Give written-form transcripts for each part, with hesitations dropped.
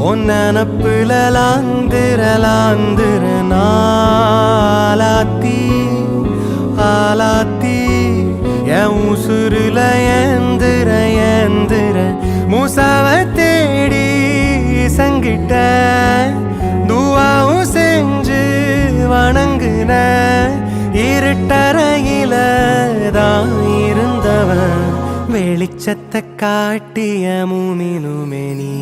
ஒன்னப்புல லாந்திர நாளாத்தி ஆலாத்தி என் உசுருல ஏந்திர மூசாவ தேடி சங்கிட்ட துவாவும் செஞ்சு வணங்குன இருட்டறையில தான் இருந்தவன் வெளிச்சத்தை காட்டிய மூமினுமே நீ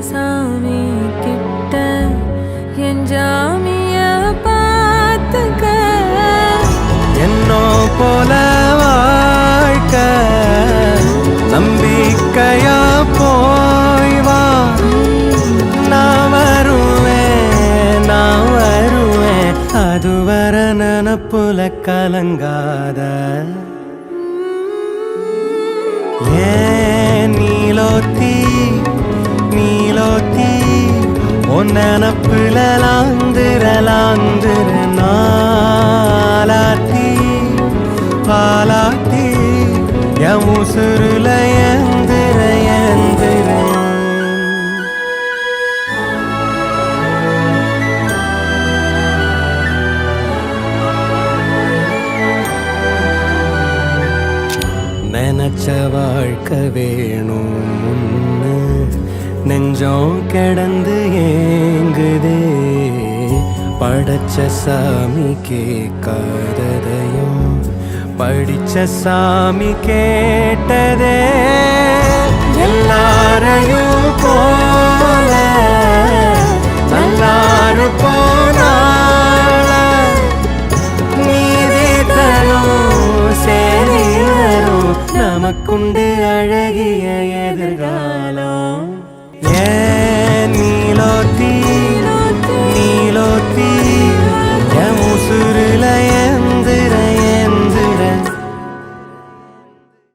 சாமி கிட்ட என் ஜாமிய பார்த்துக்க என்னோ போல வாழ்க்க நம்பிக்கையா போய் வா நான் வருவேன் அதுவர நனப்புல கலங்காத ஏன் நீலோத்தி ஒன்னப்புல லாந்திர நாளாத்தி பாலாத்தி என் உசுருல ஏந்திர நினைச்ச வாழ்க்கை வேணும் முன்னு நெஞ்சம் கிடந்து ஏங்குதே படைச்ச சாமி கேட்காததையும் படிச்ச சாமி கேட்டதே எல்லாரையும் போல நல்லாரு போனால நீதி தரும் சேரி வரும் நமக்குண்டு அழகிய எதிர்காலம் நீலோத்தி என் உசுருல